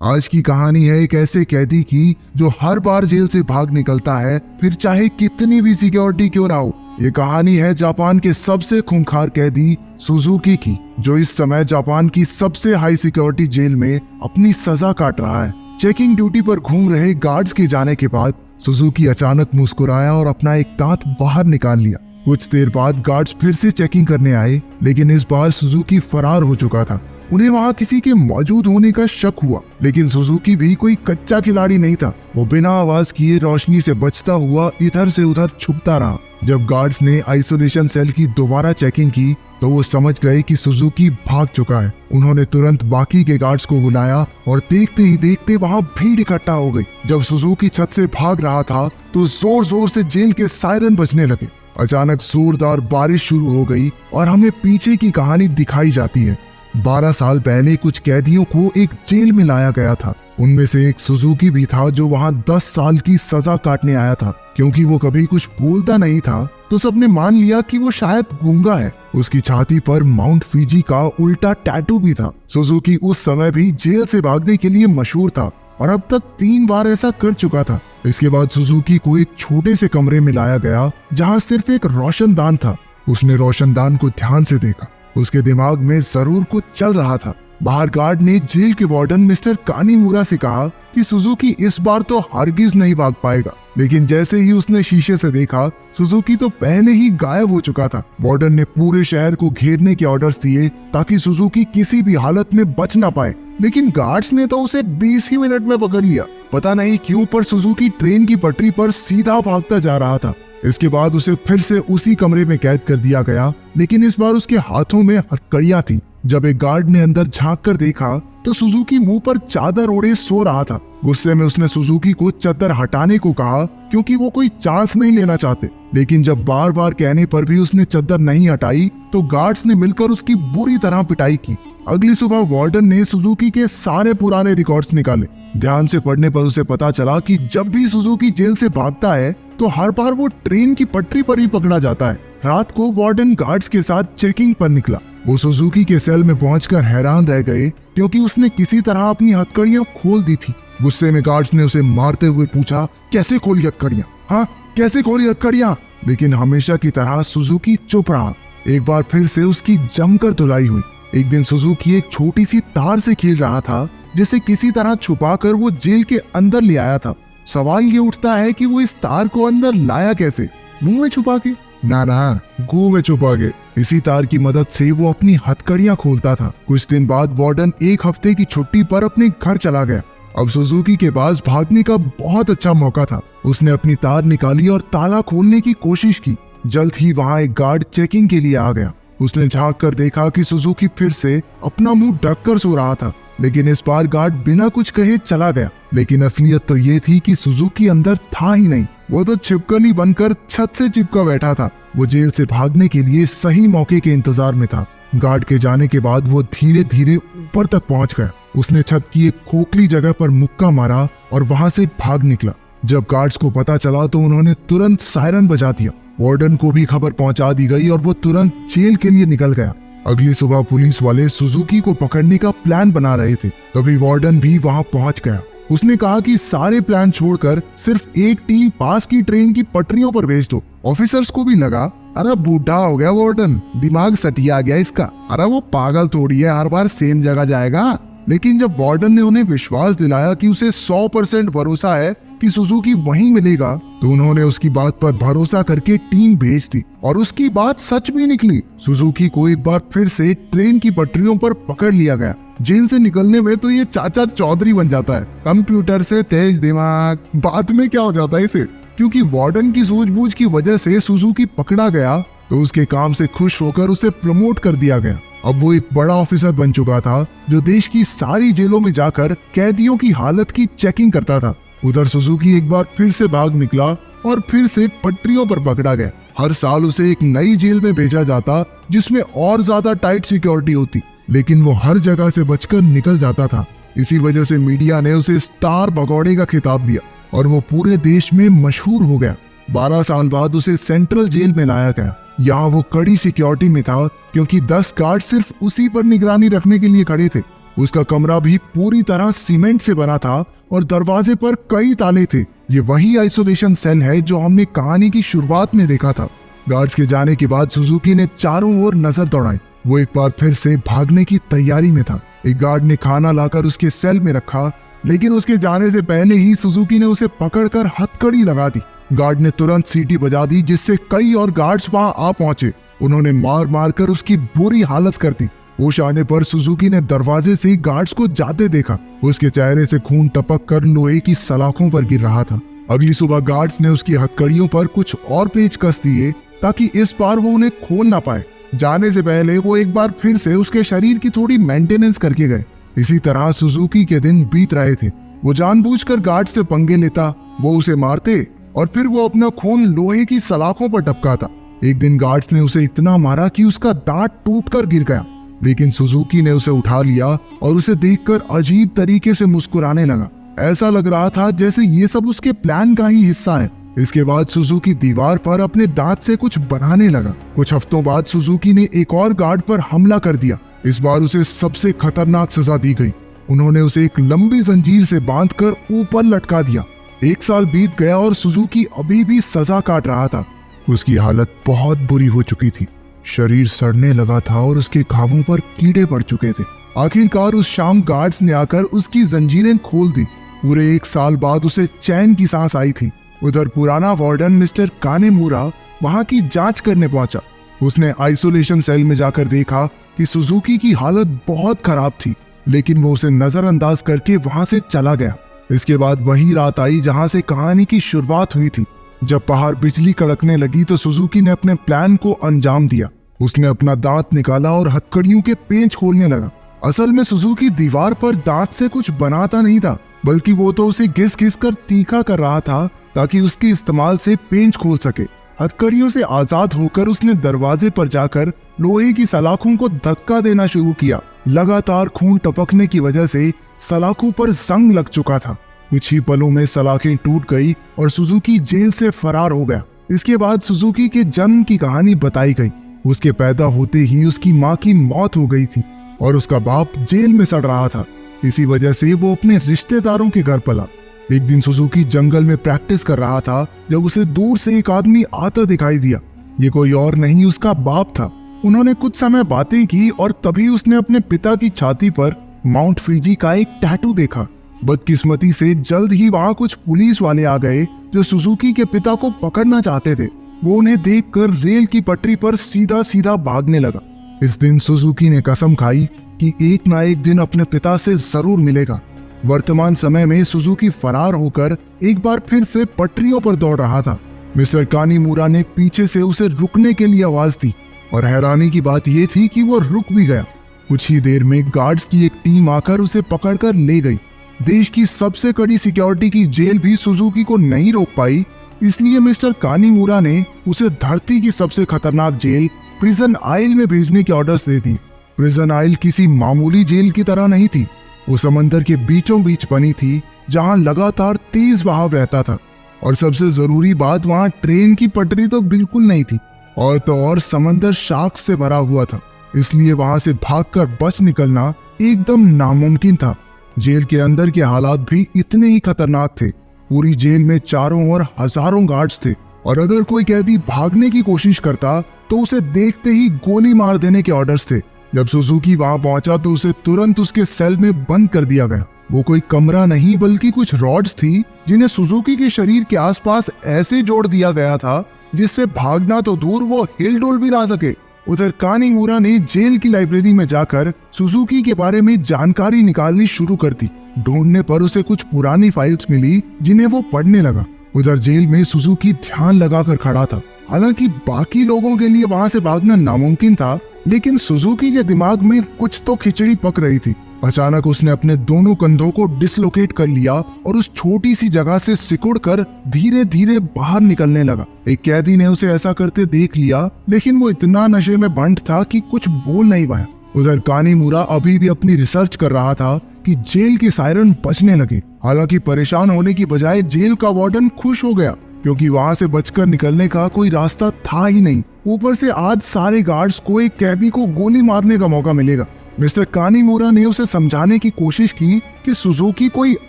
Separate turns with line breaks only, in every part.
आज की कहानी है एक ऐसे कैदी की जो हर बार जेल से भाग निकलता है, फिर चाहे कितनी भी सिक्योरिटी क्यों ना हो। ये कहानी है जापान के सबसे खूंखार कैदी सुजुकी की, जो इस समय जापान की सबसे हाई सिक्योरिटी जेल में अपनी सजा काट रहा है। चेकिंग ड्यूटी पर घूम रहे गार्ड्स के जाने के बाद सुजुकी अचानक मुस्कुराया और अपना एक दांत बाहर निकाल लिया। कुछ देर बाद गार्ड्स फिर से चेकिंग करने आए, लेकिन इस बार सुजुकी फरार हो चुका था। उन्हें वहां किसी के मौजूद होने का शक हुआ, लेकिन सुजुकी भी कोई कच्चा खिलाड़ी नहीं था। वो बिना आवाज किए रोशनी से बचता हुआ इधर से उधर छुपता रहा। जब गार्ड्स ने आइसोलेशन सेल की दोबारा चेकिंग की तो वो समझ गए कि सुजुकी भाग चुका है। उन्होंने तुरंत बाकी के गार्ड्स को बुलाया और देखते ही देखते वहां भीड़ इकट्ठा हो गई। जब सुजुकी छत से भाग रहा था तो जोर जोर से जेल के सायरन बजने लगे। अचानक जोरदार बारिश शुरू हो गई और हमें पीछे की कहानी दिखाई जाती है। 12 साल पहले कुछ कैदियों को एक जेल में लाया गया था। उनमें से एक सुजुकी भी था जो वहां 10 साल की सजा काटने आया था। क्योंकि वो कभी कुछ बोलता नहीं था तो सबने मान लिया कि वो शायद गूंगा है। उसकी छाती पर माउंट फीजी का उल्टा टैटू भी था। सुजुकी उस समय भी जेल से भागने के लिए मशहूर था और अब तक 3 बार ऐसा कर चुका था। इसके बाद सुजुकी को एक छोटे से कमरे में लाया गया जहां सिर्फ एक रोशनदान था। उसने रोशनदान को ध्यान से देखा। उसके दिमाग में जरूर कुछ चल रहा था। बाहर गार्ड ने जेल के वार्डन मिस्टर कानीमुरा से कहा कि सुजुकी इस बार तो हरगिज नहीं भाग पाएगा, लेकिन जैसे ही उसने शीशे से देखा सुजुकी तो पहले ही गायब हो चुका था। वार्डन ने पूरे शहर को घेरने के ऑर्डर्स दिए ताकि सुजुकी किसी भी हालत में बच ना पाए, लेकिन गार्ड्स ने तो उसे 20 ही मिनट में पकड़ लिया। पता नहीं क्यों पर सुजुकी ट्रेन की पटरी पर सीधा भागता जा रहा था। इसके बाद उसे फिर से उसी कमरे में कैद कर दिया गया, लेकिन इस बार उसके हाथों में हथकड़ियां थी। जब एक गार्ड ने अंदर झांक कर देखा तो सुजुकी मुंह पर चादर ओढ़े सो रहा था। गुस्से में उसने सुजुकी को चादर हटाने को कहा क्योंकि वो कोई चांस नहीं लेना चाहते, लेकिन जब बार बार कहने पर भी उसने चादर नहीं हटाई तो गार्ड्स ने मिलकर उसकी बुरी तरह पिटाई की। अगली सुबह वार्डन ने सुजुकी के सारे पुराने रिकॉर्ड्स निकाले। ध्यान से पढ़ने पर उसे पता चला कि जब भी सुजुकी जेल से भागता है तो हर बार वो ट्रेन की पटरी पर ही पकड़ा जाता है। रात को वार्डन गार्ड्स के साथ चेकिंग पर निकला। वो सुजुकी के सेल में पहुंचकर हैरान रह गए क्योंकि उसने किसी तरह अपनी हथकड़ियां खोल दी थी। गुस्से में गार्ड्स ने उसे मारते हुए पूछा, कैसे खोली हथकड़ियां? हाँ, कैसे खोली हथकड़ियां? लेकिन हमेशा की तरह सुजुकी चुप रहा। एक बार फिर से उसकी जमकर धुलाई हुई। एक दिन सुजुकी एक छोटी सी तार से खेल रहा था जिसे किसी तरह छुपाकर वो जेल के अंदर ले आया था। सवाल ये उठता है कि वो इस तार को अंदर लाया कैसे? मुंह में छुपा के? ना, गू में छुपा के। इसी तार की मदद से वो अपनी हथकड़ियां खोलता था। कुछ दिन बाद वार्डन एक हफ्ते की छुट्टी पर अपने घर चला गया। अब सुजुकी के पास भागने का बहुत अच्छा मौका था। उसने अपनी तार निकाली और ताला खोलने की कोशिश की। जल्द ही वहां एक गार्ड चेकिंग के लिए आ गया। उसने झांक कर देखा कि सुजुकी फिर से अपना मुंह ढककर सो रहा था, लेकिन इस बार गार्ड बिना कुछ कहे चला गया। लेकिन असलियत तो ये थी कि सुजुकी अंदर था ही नहीं। वो तो छिपकली बनकर छत से चिपका बैठा था। वो जेल से भागने के लिए सही मौके के इंतजार में था। गार्ड के जाने के बाद वो धीरे धीरे ऊपर तक पहुंच गया। उसने छत की एक खोखली जगह पर मुक्का मारा और वहां से भाग निकला। जब गार्ड्स को पता चला तो उन्होंने तुरंत सायरन बजा दिया। वार्डन को भी खबर पहुंचा दी गई और वो तुरंत जेल के लिए निकल गया। अगली सुबह पुलिस वाले सुजुकी को पकड़ने का प्लान बना रहे थे, तभी वार्डन भी वहां पहुंच गया। उसने कहा कि सारे प्लान छोड़कर सिर्फ एक टीम पास की ट्रेन की पटरियों पर भेज दो। ऑफिसर्स को भी लगा, अरे बूढ़ा हो गया वार्डन, दिमाग सटिया गया इसका, अरे वो पागल थोड़ी है, हर बार सेम जगह जाएगा। लेकिन जब वार्डन ने उन्हें विश्वास दिलाया कि उसे 100% भरोसा है कि सुजुकी वहीं मिलेगा, तो उन्होंने उसकी बात पर भरोसा करके टीम भेज दी और उसकी बात सच भी निकली। सुजुकी को एक बार फिर से ट्रेन की पटरियों पर पकड़ लिया गया। जेल से निकलने में तो ये चाचा चौधरी बन जाता है, कंप्यूटर से तेज दिमाग। बाद में क्या हो जाता है इसे? क्योंकि वार्डन की सूझबूझ की वजह से सुजुकी पकड़ा गया तो उसके काम से खुश होकर उसे प्रमोट कर दिया गया। अब वो एक बड़ा ऑफिसर बन चुका था जो देश की सारी जेलों में जाकर कैदियों की हालत की चेकिंग करता था। उधर सुजुकी एक बार फिर से भाग निकला और फिर से पटरियों पर पकड़ा गया। हर साल उसे एक नई जेल में भेजा जाता जिसमें और ज्यादा टाइट सिक्योरिटी होती, लेकिन वो हर जगह से बचकर निकल जाता था। इसी वजह से मीडिया ने उसे स्टार भगौड़े का खिताब दिया और वो पूरे देश में मशहूर हो गया। 12 साल बाद उसे सेंट्रल जेल में लाया गया। यहाँ वो कड़ी सिक्योरिटी में था क्योंकि 10 गार्ड सिर्फ उसी पर निगरानी रखने के लिए खड़े थे। उसका कमरा भी पूरी तरह सीमेंट से बना था और दरवाजे पर कई ताले थे। ये वही आइसोलेशन सेल है जो हमने कहानी की शुरुआत में देखा था। गार्ड्स के जाने के बाद सुजुकी ने चारों ओर नजर दौड़ाई। वो एक बार फिर से भागने की तैयारी में था। एक गार्ड ने खाना लाकर उसके सेल में रखा, लेकिन उसके जाने से पहले ही सुजुकी ने उसे पकड़कर हथकड़ी लगा दी। गार्ड ने तुरंत सीटी बजा दी, जिससे कई और गार्ड्स वहां आ पहुंचे। उन्होंने मार मार कर उसकी बुरी हालत कर दी। होश आने पर सुजुकी ने दरवाजे से गार्ड्स को जाते देखा। उसके चेहरे से खून टपक कर लोहे की सलाखों पर गिर रहा था। अगली सुबह गार्ड्स ने उसकी हथकड़ियों पर कुछ और पेच कस दिए ताकि इस बार वो उन्हें खोल ना पाए। जाने से पहले वो एक बार फिर से उसके शरीर की थोड़ी मेंटेनेंस करके गए। इसी तरह सुजुकी के दिन बीत रहे थे। वो जानबूझकर गार्ड से पंगे लेता, वो उसे मारते और फिर वो अपना खून लोहे की सलाखों पर टपकाता। एक दिन गार्ड्स ने उसे इतना मारा कि उसका दांत टूटकर गिर गया, लेकिन सुजुकी ने उसे उठा लिया और उसे देखकर अजीब तरीके से मुस्कुराने लगा। ऐसा लग रहा था जैसे ये सब उसके प्लान का ही हिस्सा है। इसके बाद सुजुकी दीवार पर अपने दांत से कुछ बनाने लगा। कुछ हफ्तों बाद सुजुकी ने एक और गार्ड पर हमला कर दिया। इस बार उसे सबसे खतरनाक सजा दी गई। उन्होंने उसे एक लंबी जंजीर से बांधकर ऊपर लटका दिया। 1 साल बीत गया और सुजुकी अभी भी सजा काट रहा था। उसकी हालत बहुत बुरी हो चुकी थी। शरीर सड़ने लगा था और उसके घावों पर कीड़े पड़ चुके थे। आखिरकार उस शाम गार्ड्स ने आकर उसकी जंजीरें खोल दी। पूरे 1 साल बाद उसे चैन की सांस आई थी। उधर पुराना वार्डन मिस्टर कानेमुरा वहां की जांच करने पहुंचा। उसने आइसोलेशन सेल में जाकर देखा कि सुजुकी की हालत बहुत खराब थी, लेकिन वो उसे नजरअंदाज करके वहां से चला गया। इसके बाद वही रात आई जहां से कहानी की शुरुआत हुई थी। जब बाहर बिजली कड़कने लगी तो सुजुकी ने अपने प्लान को अंजाम दिया। उसने अपना दांत निकाला और हथकड़ियों के पेंच खोलने लगा। असल में सुजुकी दीवार पर दांत से कुछ बनाता नहीं था, बल्कि वो तो उसे घिस घिस कर तीखा कर रहा था ताकि उसके इस्तेमाल से पेंच खोल सके। हथकड़ियों से आजाद होकर उसने दरवाजे पर जाकर लोहे की सलाखों को धक्का देना शुरू किया। लगातार खून टपकने की वजह से सलाखों पर जंग लग चुका था। कुछ ही पलों में सलाखें टूट गई और सुजुकी जेल से फरार हो गया। इसके बाद सुजुकी के जन्म की कहानी बताई गई। उसके पैदा होते ही उसकी माँ की मौत हो गई थी और उसका बाप जेल में सड़ रहा था। इसी वजह से वो अपने रिश्तेदारों के घर पला। एक दिन सुजुकी जंगल में प्रैक्टिस कर रहा था जब उसे दूर से एक आदमी आता दिखाई दिया। ये कोई और नहीं, उसका बाप था। उन्होंने कुछ समय बातें की और तभी उसने अपने पिता की छाती पर माउंट फिजी का एक टैटू देखा। बदकिस्मती से जल्द ही वहां कुछ पुलिस वाले आ गए जो सुजुकी के पिता को पकड़ना चाहते थे। वो उन्हें देखकर रेल की पटरी पर सीधा सीधा भागने लगा। इस दिन सुजुकी ने कसम खाई कि एक ना एक दिन अपने पिता से जरूर मिलेगा। वर्तमान समय में सुजुकी फरार होकर एक बार फिर से पटरियों पर दौड़ रहा था। मिस्टर कानीमुरा ने पीछे से उसे रुकने के लिए आवाज दी और हैरानी की बात यह थी कि वो रुक भी गया। कुछ ही देर में गार्ड्स की एक टीम आकर उसे पकड़कर ले गई। देश की सबसे कड़ी सिक्योरिटी की जेल भी सुजुकी को नहीं रोक पाई, इसलिए मिस्टर कानीमुरा ने उसे धरती की सबसे खतरनाक जेल प्रिजन आइल में भेजने के ऑर्डर्स दे दिए। प्रिजन आइल किसी मामूली जेल की तरह नहीं थी। वो समंदर के बीचों बीच बनी थी, जहां लगातार तेज बहाव रहता था और सबसे जरूरी बात, वहां ट्रेन की पटरी तो बिल्कुल नहीं थी और तो और समंदर शार्क्स से भरा हुआ था। इसलिए वहां से भागकर बच निकलना एकदम नामुमकिन था। जेल के अंदर के हालात भी इतने ही खतरनाक थे। पूरी जेल में चारों ओर हजारों गार्ड्स थे और अगर कोई कैदी भागने की कोशिश करता तो उसे देखते ही गोली मार देने के ऑर्डर्स थे। जब सुजुकी वहां पहुंचा तो उसे तुरंत उसके सेल में बंद कर दिया गया। वो कोई कमरा नहीं बल्कि कुछ रॉड्स थी जिन्हें सुजुकी के शरीर के आसपास ऐसे जोड़ दिया गया था जिससे भागना तो दूर, वो हिल डुल भी ना सके। उधर कानीमुरा ने जेल की लाइब्रेरी में जाकर सुजुकी के बारे में जानकारी निकालनी शुरू कर दी। ढूंढने पर उसे कुछ पुरानी फाइल्स मिली जिन्हें वो पढ़ने लगा। उधर जेल में सुजुकी ध्यान लगाकर खड़ा था। हालांकि बाकी लोगों के लिए वहां से भागना नामुमकिन था, लेकिन सुजुकी के दिमाग में कुछ तो खिचड़ी पक रही थी। अचानक उसने अपने दोनों कंधों को डिसलोकेट कर लिया और उस छोटी सी जगह से सिकुड़कर धीरे धीरे बाहर निकलने लगा। एक कैदी ने उसे ऐसा करते देख लिया, लेकिन वो इतना नशे में बंद था कि कुछ बोल नहीं पाया। उधर कानीमुरा अभी भी अपनी रिसर्च कर रहा था कि जेल के सायरन बजने लगे। हालांकि परेशान होने की बजाय जेल का वार्डन खुश हो गया, क्योंकि वहां से बचकर निकलने का कोई रास्ता था ही नहीं। ऊपर से आज सारे गार्ड्स को एक कैदी को गोली मारने का मौका मिलेगा। मिस्टर कानीमूरा ने उसे समझाने की कोशिश की कि सुजुकी कोई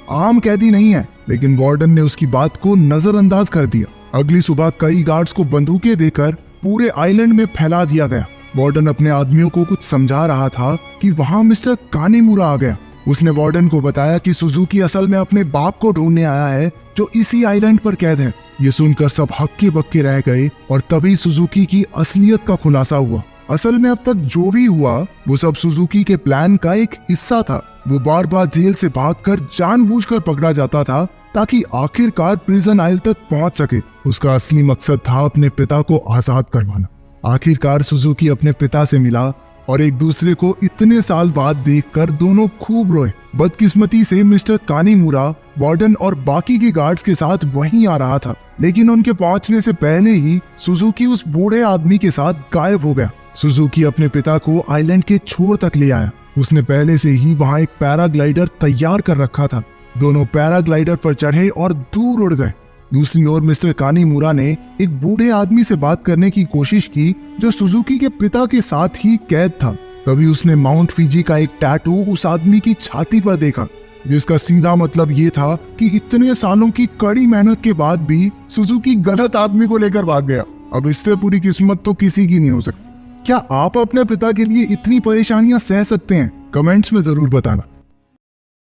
आम कैदी नहीं है, लेकिन वार्डन ने उसकी बात को नजरअंदाज कर दिया। अगली सुबह कई गार्ड्स को बंदूकें देकर पूरे आइलैंड में फैला दिया गया। वार्डन अपने आदमियों को कुछ समझा रहा था कि वहां मिस्टर कानीमूरा आ गया। उसने वार्डन को बताया कि सुजुकी असल में अपने बाप को ढूंढने आया है जो इसी आइलैंड पर कैद है। ये सुनकर सब हक्के बक्के रह गए और तभी सुजुकी की असलियत का खुलासा हुआ। असल में अब तक जो भी हुआ वो सब सुजुकी के प्लान का एक हिस्सा था। वो बार बार जेल से भागकर जानबूझकर पकड़ा जाता था ताकि आखिरकार प्रिजन आइल तक पहुंच सके। उसका असली मकसद था अपने पिता को आजाद करवाना। आखिरकार सुजुकी अपने पिता से मिला और एक दूसरे को इतने साल बाद देखकर दोनों खूब रोए। बदकिस्मती से मिस्टर कानीमूरा वार्डन और बाकी के गार्ड्स के साथ वहीं आ रहा था, लेकिन उनके पहुंचने से पहले ही सुजुकी उस बूढ़े आदमी के साथ गायब हो गया। सुजुकी अपने पिता को आइलैंड के छोर तक ले आया। उसने पहले से ही वहां एक पैराग्लाइडर तैयार कर रखा था। दोनों पैराग्लाइडर पर चढ़े और दूर उड़ गए। दूसरी ओर मिस्टर कानीमूरा ने एक बूढ़े आदमी से बात करने की कोशिश की जो सुजुकी के पिता के साथ ही कैद था। तभी उसने माउंट फिजी का एक टैटू उस आदमी की छाती पर देखा, जिसका सीधा मतलब ये था कि इतने सालों की कड़ी मेहनत के बाद भी सुजुकी गलत आदमी को लेकर भाग गया। अब इससे पूरी किस्मत तो किसी की नहीं हो सकती। क्या आप अपने पिता के लिए इतनी परेशानियां सह सकते हैं? कमेंट्स में जरूर बताना।